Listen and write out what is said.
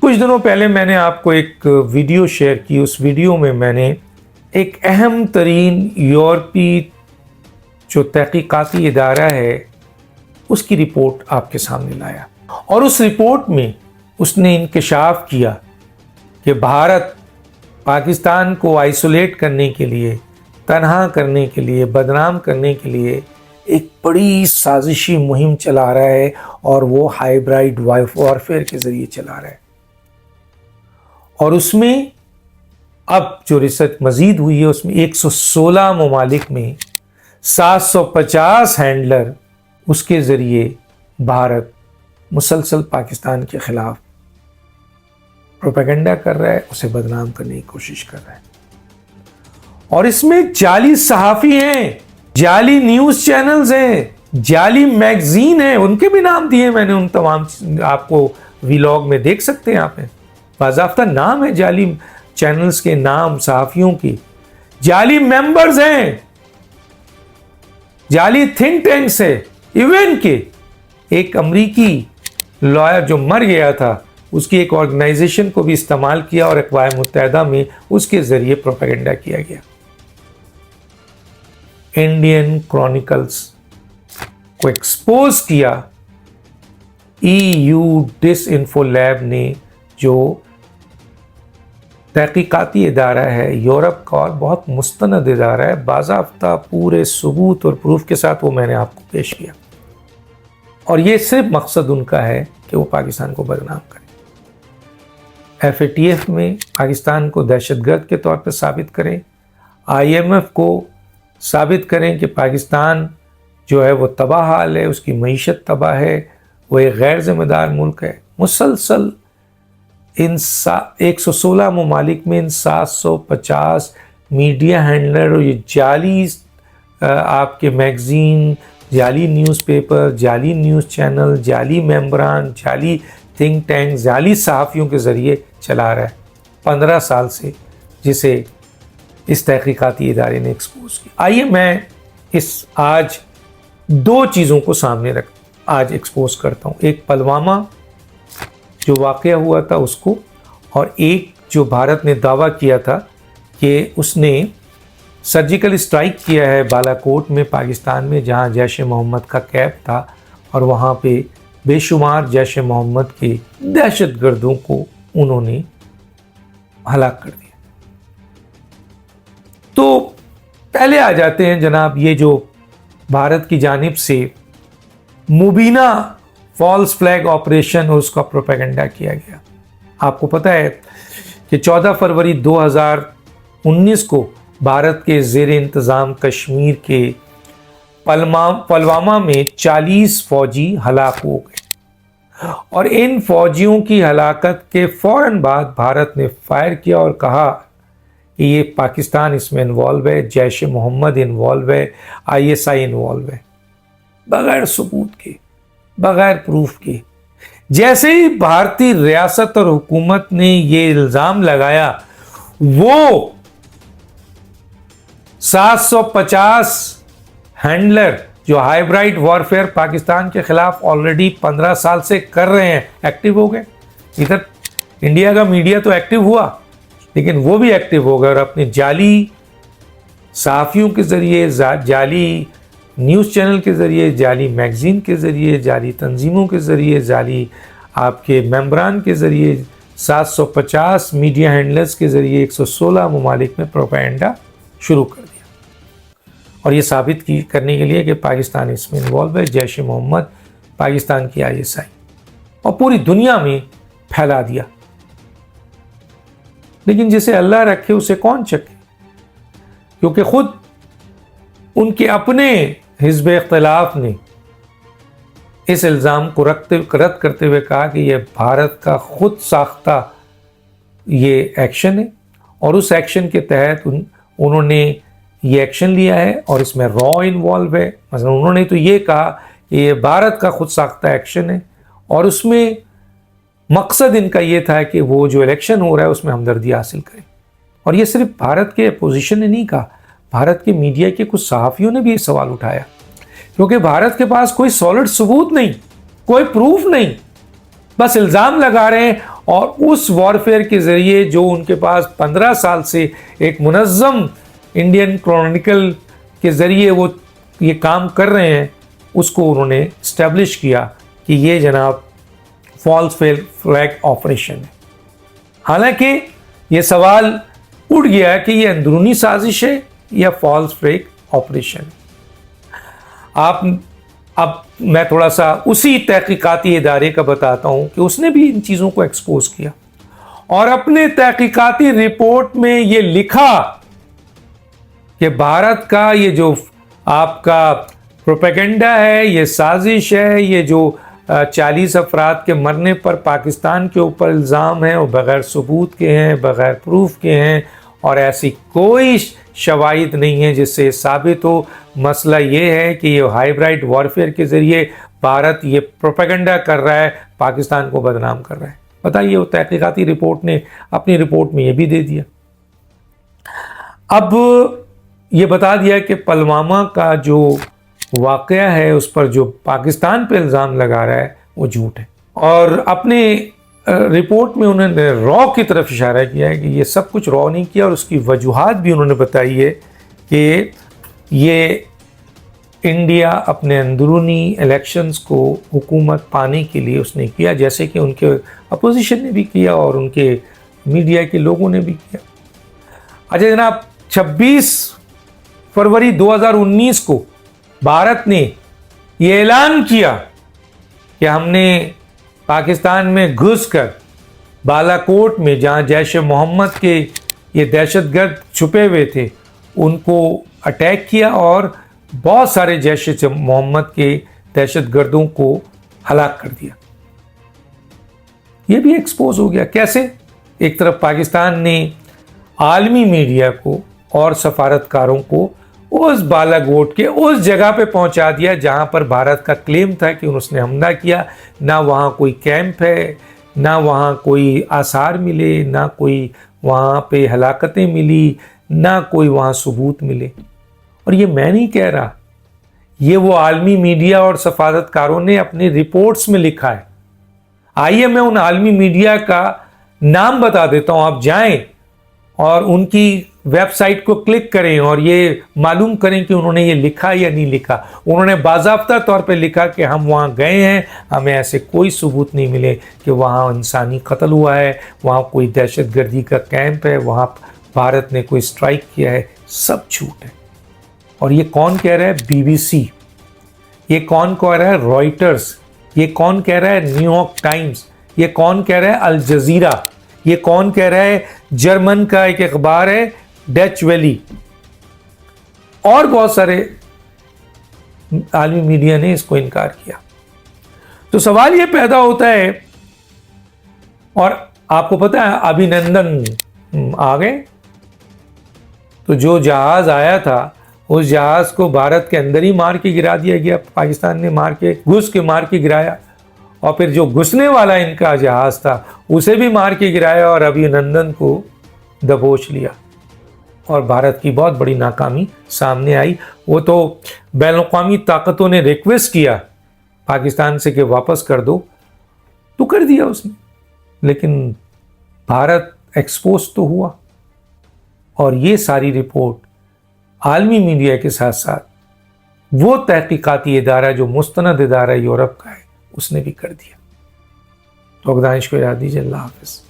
کچھ دنوں پہلے میں نے آپ کو ایک ویڈیو شیئر کی. اس ویڈیو میں میں نے ایک اہم ترین یورپی جو تحقیقاتی ادارہ ہے اس کی رپورٹ آپ کے سامنے لایا, اور اس رپورٹ میں اس نے انکشاف کیا کہ بھارت پاکستان کو آئسولیٹ کرنے کے لیے, تنہا کرنے کے لیے, بدنام کرنے کے لیے ایک بڑی سازشی مہم چلا رہا ہے, اور وہ ہائیبرائڈ وارفیئر کے ذریعے چلا رہا ہے. اور اس میں اب جو ریسرچ مزید ہوئی ہے اس میں 116 ممالک میں 750 ہینڈلر اس کے ذریعے بھارت مسلسل پاکستان کے خلاف پروپیگنڈا کر رہا ہے, اسے بدنام کرنے کی کوشش کر رہا ہے. اور اس میں جعلی صحافی ہیں, جعلی نیوز چینلز ہیں, جعلی میگزین ہیں, ان کے بھی نام دیے میں نے. ان تمام آپ کو ویلاگ میں دیکھ سکتے ہیں, آپ باضابطہ نام ہے جعلی چینلز کے نام, صحافیوں کی. جعلی ممبرز ہیں, جعلی تھنک ٹینکس ہے. ایون کہ ایک امریکی لائر جو مر گیا تھا, اس کی ایک آرگنائزیشن کو بھی استعمال کیا اور اقوام متحدہ میں اس کے ذریعے پروپیگنڈا کیا گیا. انڈین کرونیکلز کو ایکسپوز کیا EU ڈس انفو لیب نے, جو تحقیقاتی ادارہ ہے یورپ کا اور بہت مستند ادارہ ہے, باضابطہ پورے ثبوت اور پروف کے ساتھ وہ میں نے آپ کو پیش کیا. اور یہ صرف مقصد ان کا ہے کہ وہ پاکستان کو بدنام کریں, FATF میں پاکستان کو دہشت گرد کے طور پر ثابت کریں, IMF کو ثابت کریں کہ پاکستان جو ہے وہ تباہ حال ہے, اس کی معیشت تباہ ہے, وہ ایک غیر ذمہ دار ملک ہے. مسلسل ان 116 ممالک میں ان 750 میڈیا ہینڈلر اور یہ جعلی آپ کے میگزین, جعلی نیوز پیپر, جعلی نیوز چینل, جعلی ممبران, جعلی تھنک ٹینک, جعلی صحافیوں کے ذریعے چلا رہا ہے 15 سال سے, جسے اس تحقیقاتی ادارے نے ایکسپوز کی. آئیے میں آج دو چیزوں کو سامنے آج ایکسپوز کرتا ہوں. ایک پلوامہ جو واقعہ ہوا تھا اس کو, اور ایک جو بھارت نے دعویٰ کیا تھا کہ اس نے سرجیکل اسٹرائک کیا ہے بالا کوٹ میں پاکستان میں, جہاں جیش محمد کا کیمپ تھا, اور وہاں پہ بے شمار جیش محمد کے دہشت گردوں کو انہوں نے ہلاک کر دیا. تو پہلے آ جاتے ہیں جناب, یہ جو بھارت کی جانب سے مبینہ فالس فلیگ آپریشن اور اس کا پروپیگنڈا کیا گیا. آپ کو پتہ ہے کہ 14 فروری 2019 کو بھارت کے زیر انتظام کشمیر کے پلوامہ میں 40 فوجی ہلاک ہو گئے, اور ان فوجیوں کی ہلاکت کے فوراً بعد بھارت نے فائر کیا اور کہا کہ یہ پاکستان اس میں انوالو ہے, جیش محمد انوالو ہے, ISI انوالو ہے, بغیر ثبوت کے, بغیر پروف کے. جیسے ہی بھارتی ریاست اور حکومت نے یہ الزام لگایا, وہ 750 ہینڈلر جو ہائیبرائڈ وارفیئر پاکستان کے خلاف آلریڈی 15 سال سے کر رہے ہیں, ایکٹیو ہو گئے. ادھر انڈیا کا میڈیا تو ایکٹیو ہوا, لیکن وہ بھی ایکٹیو ہو گئے اور اپنے جعلی صحافیوں کے ذریعے, جعلی نیوز چینل کے ذریعے, جعلی میگزین کے ذریعے, جعلی تنظیموں کے ذریعے, جعلی آپ کے ممبران کے ذریعے, 750 میڈیا ہینڈلرز کے ذریعے 116 ممالک میں پروپیگنڈا شروع کر دیا. اور یہ ثابت کرنے کے لیے کہ پاکستان اس میں انوالو ہے, جیش محمد پاکستان کی ISI, اور پوری دنیا میں پھیلا دیا. لیکن جسے اللہ رکھے اسے کون چکے, کیونکہ خود ان کے اپنے حزب اختلاف نے اس الزام کو رد کرتے ہوئے کہا کہ یہ بھارت کا خود ساختہ یہ ایکشن ہے, اور اس ایکشن کے تحت انہوں نے یہ ایکشن لیا ہے, اور اس میں را انوالو ہے. مثلا انہوں نے تو یہ کہا کہ یہ بھارت کا خود ساختہ ایکشن ہے, اور اس میں مقصد ان کا یہ تھا کہ وہ جو الیکشن ہو رہا ہے اس میں ہمدردی حاصل کریں. اور یہ صرف بھارت کے اپوزیشن نے نہیں کہا, بھارت کے میڈیا کے کچھ صحافیوں نے بھی یہ سوال اٹھایا, کیونکہ بھارت کے پاس کوئی سالڈ ثبوت نہیں, کوئی پروف نہیں, بس الزام لگا رہے ہیں اور اس وارفیئر کے ذریعے جو ان کے پاس 15 سال سے ایک منظم انڈین کرونیکل کے ذریعے وہ یہ کام کر رہے ہیں، اس کو انہوں نے اسٹیبلش کیا کہ یہ جناب فالس فلیگ آپریشن ہے۔ حالانکہ یہ سوال اٹھ گیا کہ یہ اندرونی سازش ہے یا فالس فلیگ آپریشن ہے۔ اب میں تھوڑا سا اسی تحقیقاتی ادارے کا بتاتا ہوں کہ اس نے بھی ان چیزوں کو ایکسپوز کیا اور اپنے تحقیقاتی رپورٹ میں یہ لکھا کہ بھارت کا یہ جو آپ کا پروپیگنڈا ہے، یہ سازش ہے، یہ جو 40 افراد کے مرنے پر پاکستان کے اوپر الزام ہے وہ بغیر ثبوت کے ہیں، بغیر پروف کے ہیں، اور ایسی کوئی شواہد نہیں ہے جس سے ثابت ہو۔ مسئلہ یہ ہے کہ یہ ہائیبرائڈ وارفیئر کے ذریعے بھارت یہ پروپیگنڈا کر رہا ہے، پاکستان کو بدنام کر رہا ہے۔ بتائیے، وہ تحقیقاتی رپورٹ نے اپنی رپورٹ میں یہ بھی دے دیا۔ اب یہ بتا دیا کہ پلوامہ کا جو واقعہ ہے اس پر جو پاکستان پہ الزام لگا رہا ہے وہ جھوٹ ہے، اور اپنے رپورٹ میں انہوں نے را کی طرف اشارہ کیا ہے کہ یہ سب کچھ را نہیں کیا، اور اس کی وجوہات بھی انہوں نے بتائی ہے کہ یہ انڈیا اپنے اندرونی الیکشنز کو حکومت پانے کے لیے اس نے کیا، جیسے کہ ان کے اپوزیشن نے بھی کیا اور ان کے میڈیا کے لوگوں نے بھی کیا۔ اچھا جناب، 26 فروری 2019 کو بھارت نے یہ اعلان کیا کہ ہم نے پاکستان میں گھس کر بالا کوٹ میں جہاں جیش محمد کے یہ دہشت گرد چھپے ہوئے تھے ان کو اٹیک کیا اور بہت سارے جیش محمد کے دہشت گردوں کو ہلاک کر دیا۔ یہ بھی ایکسپوز ہو گیا۔ کیسے؟ ایک طرف پاکستان نے عالمی میڈیا کو اور سفارتکاروں کو اس بالا کوٹ کے اس جگہ پہ پہنچا دیا جہاں پر بھارت کا کلیم تھا کہ اس نے حملہ کیا۔ نہ وہاں کوئی کیمپ ہے، نہ وہاں کوئی آثار ملے، نہ کوئی وہاں پہ ہلاکتیں ملی، نہ کوئی وہاں ثبوت ملے۔ اور یہ میں نہیں کہہ رہا، یہ وہ عالمی میڈیا اور سفارتکاروں نے اپنے رپورٹس میں لکھا ہے۔ آئیے میں ان عالمی میڈیا کا نام بتا دیتا ہوں، آپ جائیں اور ان کی ویب سائٹ کو کلک کریں اور یہ معلوم کریں کہ انہوں نے یہ لکھا یا نہیں لکھا۔ انہوں نے باضابطہ طور پہ لکھا کہ ہم وہاں گئے ہیں، ہمیں ایسے کوئی ثبوت نہیں ملے کہ وہاں انسانی قتل ہوا ہے، وہاں کوئی دہشت گردی کا کیمپ ہے، وہاں بھارت نے کوئی اسٹرائک کیا ہے۔ سب جھوٹ ہے۔ اور یہ کون کہہ رہا ہے؟ B B C. یہ کون کہہ رہا ہے؟ رائٹرز۔ یہ کون کہہ رہا ہے؟ New York Times. یہ کون کہہ رہا ہے؟ الجزیرہ۔ یہ کون کہہ رہا ہے؟ جرمن کا ایک اخبار ہے ڈیچ ویلی، اور بہت سارے عالمی میڈیا نے اس کو انکار کیا۔ تو سوال یہ پیدا ہوتا ہے، اور آپ کو پتا ہے ابھینندن آ گئے، تو جو جہاز آیا تھا اس جہاز کو بھارت کے اندر ہی مار کے گرا دیا گیا، پاکستان نے گھس کے مار کے گرایا، اور پھر جو گھسنے والا ان کا جہاز تھا اسے بھی مار کے گرایا اور ابھینندن کو دبوچ لیا، اور بھارت کی بہت بڑی ناکامی سامنے آئی۔ وہ تو بین الاقوامی طاقتوں نے ریکویسٹ کیا پاکستان سے کہ واپس کر دو، تو کر دیا اس نے، لیکن بھارت ایکسپوز تو ہوا۔ اور یہ ساری رپورٹ عالمی میڈیا کے ساتھ ساتھ وہ تحقیقاتی ادارہ جو مستند ادارہ یورپ کا ہے اس نے بھی کر دیا۔ تو دانش کو یاد دیجیے۔ اللہ حافظ۔